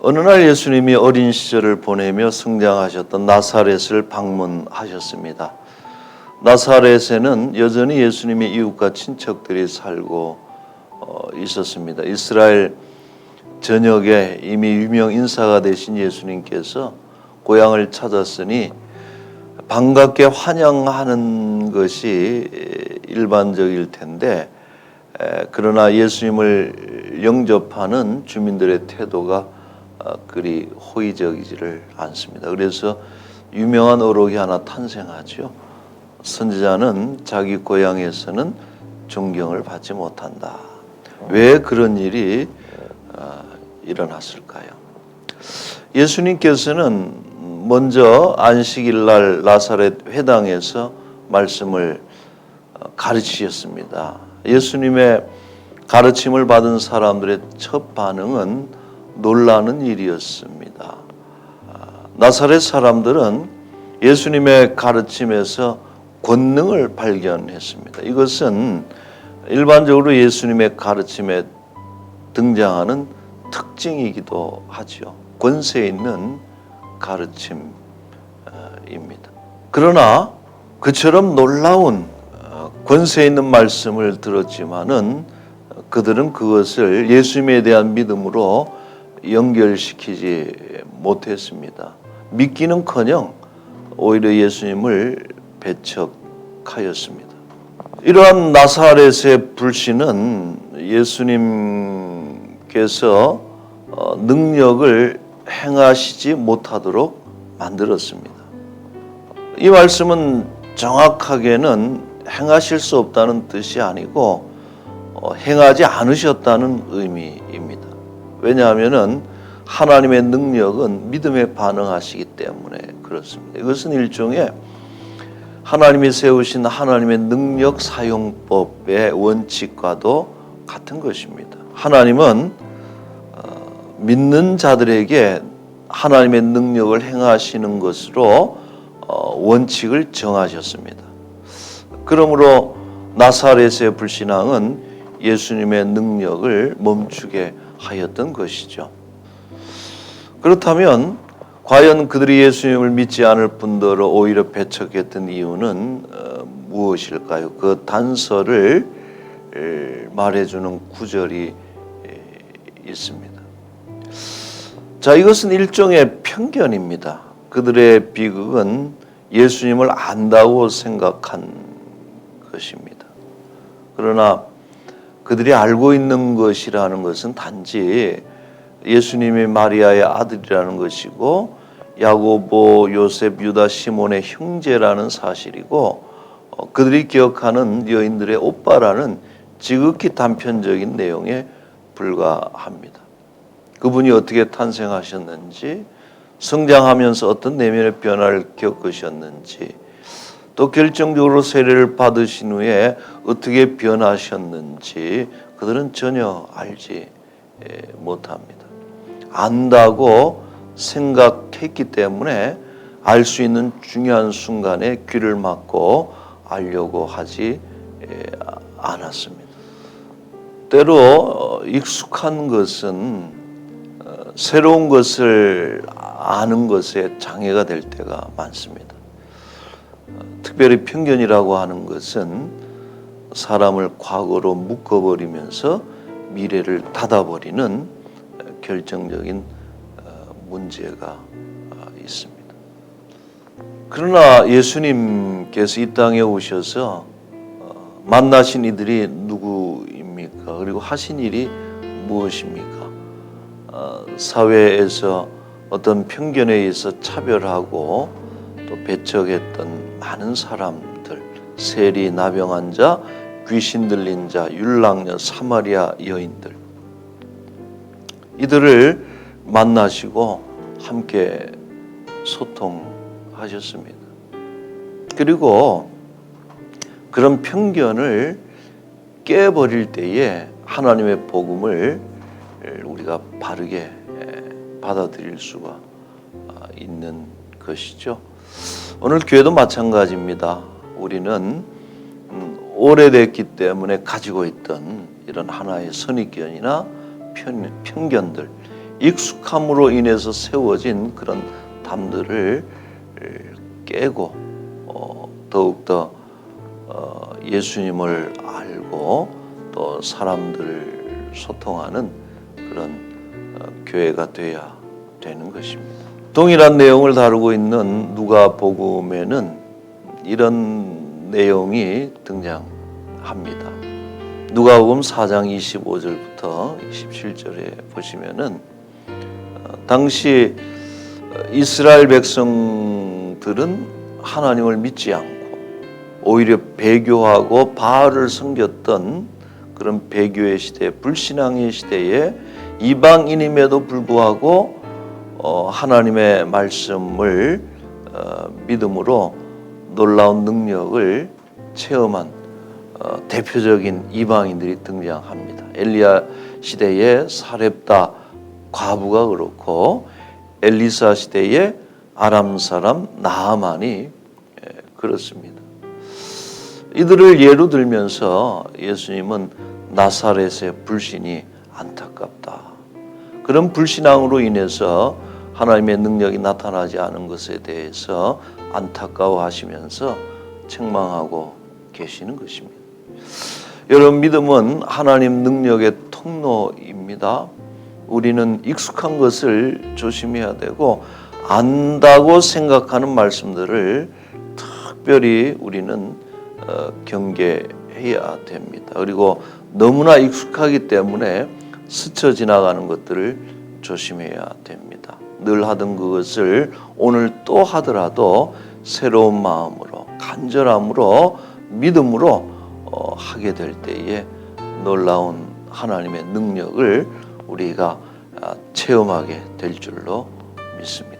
어느 날 예수님이 어린 시절을 보내며 성장하셨던 나사렛을 방문하셨습니다. 나사렛에는 여전히 예수님의 이웃과 친척들이 살고 있었습니다. 이스라엘 전역에 이미 유명 인사가 되신 예수님께서 고향을 찾았으니 반갑게 환영하는 것이 일반적일 텐데, 그러나 예수님을 영접하는 주민들의 태도가 그리 호의적이지를 않습니다. 그래서 유명한 어록이 하나 탄생하죠. 선지자는 자기 고향에서는 존경을 받지 못한다. 왜 그런 일이 일어났을까요? 예수님께서는 먼저 안식일 날 나사렛 회당에서 말씀을 가르치셨습니다. 예수님의 가르침을 받은 사람들의 첫 반응은 놀라는 일이었습니다. 나사렛 사람들은 예수님의 가르침에서 권능을 발견했습니다. 이것은 일반적으로 예수님의 가르침에 등장하는 특징이기도 하죠. 권세 있는 가르침입니다. 그러나 그처럼 놀라운 권세 있는 말씀을 들었지만은 그들은 그것을 예수님에 대한 믿음으로 연결시키지 못했습니다. 믿기는커녕 오히려 예수님을 배척하였습니다. 이러한 나사렛의 불신은 예수님께서 능력을 행하시지 못하도록 만들었습니다. 이 말씀은 정확하게는 행하실 수 없다는 뜻이 아니고 행하지 않으셨다는 의미입니다. 왜냐하면 하나님의 능력은 믿음에 반응하시기 때문에 그렇습니다. 이것은 일종의 하나님이 세우신 하나님의 능력 사용법의 원칙과도 같은 것입니다. 하나님은 믿는 자들에게 하나님의 능력을 행하시는 것으로 원칙을 정하셨습니다. 그러므로 나사렛의 불신앙은 예수님의 능력을 멈추게 하였던 것이죠. 그렇다면 과연 그들이 예수님을 믿지 않을 뿐더러 오히려 배척했던 이유는 무엇일까요? 그 단서를 말해주는 구절이 있습니다. 자, 이것은 일종의 편견입니다. 그들의 비극은 예수님을 안다고 생각한 것입니다. 그러나 그들이 알고 있는 것이라는 것은 단지 예수님이 마리아의 아들이라는 것이고 야고보, 요셉, 유다, 시몬의 형제라는 사실이고 그들이 기억하는 여인들의 오빠라는 지극히 단편적인 내용에 불과합니다. 그분이 어떻게 탄생하셨는지, 성장하면서 어떤 내면의 변화를 겪으셨는지, 또 결정적으로 세례를 받으신 후에 어떻게 변하셨는지 그들은 전혀 알지 못합니다. 안다고 생각했기 때문에 알 수 있는 중요한 순간에 귀를 막고 알려고 하지 않았습니다. 때로 익숙한 것은 새로운 것을 아는 것에 장애가 될 때가 많습니다. 특별히 편견이라고 하는 것은 사람을 과거로 묶어버리면서 미래를 닫아버리는 결정적인 문제가 있습니다. 그러나 예수님께서 이 땅에 오셔서 만나신 이들이 누구입니까? 그리고 하신 일이 무엇입니까? 사회에서 어떤 편견에 의해서 차별하고 또 배척했던 많은 사람들, 세리, 나병한 자, 귀신 들린 자, 율랑녀, 사마리아 여인들, 이들을 만나시고 함께 소통하셨습니다. 그리고 그런 편견을 깨버릴 때에 하나님의 복음을 우리가 바르게 받아들일 수가 있는 것이죠. 오늘 교회도 마찬가지입니다. 우리는 오래됐기 때문에 가지고 있던 이런 하나의 선입견이나 편견들, 익숙함으로 인해서 세워진 그런 담들을 깨고 더욱더 예수님을 알고 또 사람들을 소통하는 그런 교회가 돼야 되는 것입니다. 동일한 내용을 다루고 있는 누가복음에는 이런 내용이 등장합니다. 누가복음 4장 25절부터 27절에 보시면은 당시 이스라엘 백성들은 하나님을 믿지 않고 오히려 배교하고 바알을 섬겼던 그런 배교의 시대, 불신앙의 시대에 이방인임에도 불구하고 하나님의 말씀을 믿음으로 놀라운 능력을 체험한 대표적인 이방인들이 등장합니다. 엘리야 시대의 사렙다 과부가 그렇고 엘리사 시대의 아람 사람 나아만이 그렇습니다. 이들을 예로 들면서 예수님은 나사렛의 불신이 안타깝다. 그런 불신앙으로 인해서 하나님의 능력이 나타나지 않은 것에 대해서 안타까워하시면서 책망하고 계시는 것입니다. 여러분, 믿음은 하나님 능력의 통로입니다. 우리는 익숙한 것을 조심해야 되고 안다고 생각하는 말씀들을 특별히 우리는 경계해야 됩니다. 그리고 너무나 익숙하기 때문에 스쳐 지나가는 것들을 조심해야 됩니다. 늘 하던 그것을 오늘 또 하더라도 새로운 마음으로 간절함으로 믿음으로 하게 될 때에 놀라운 하나님의 능력을 우리가 체험하게 될 줄로 믿습니다.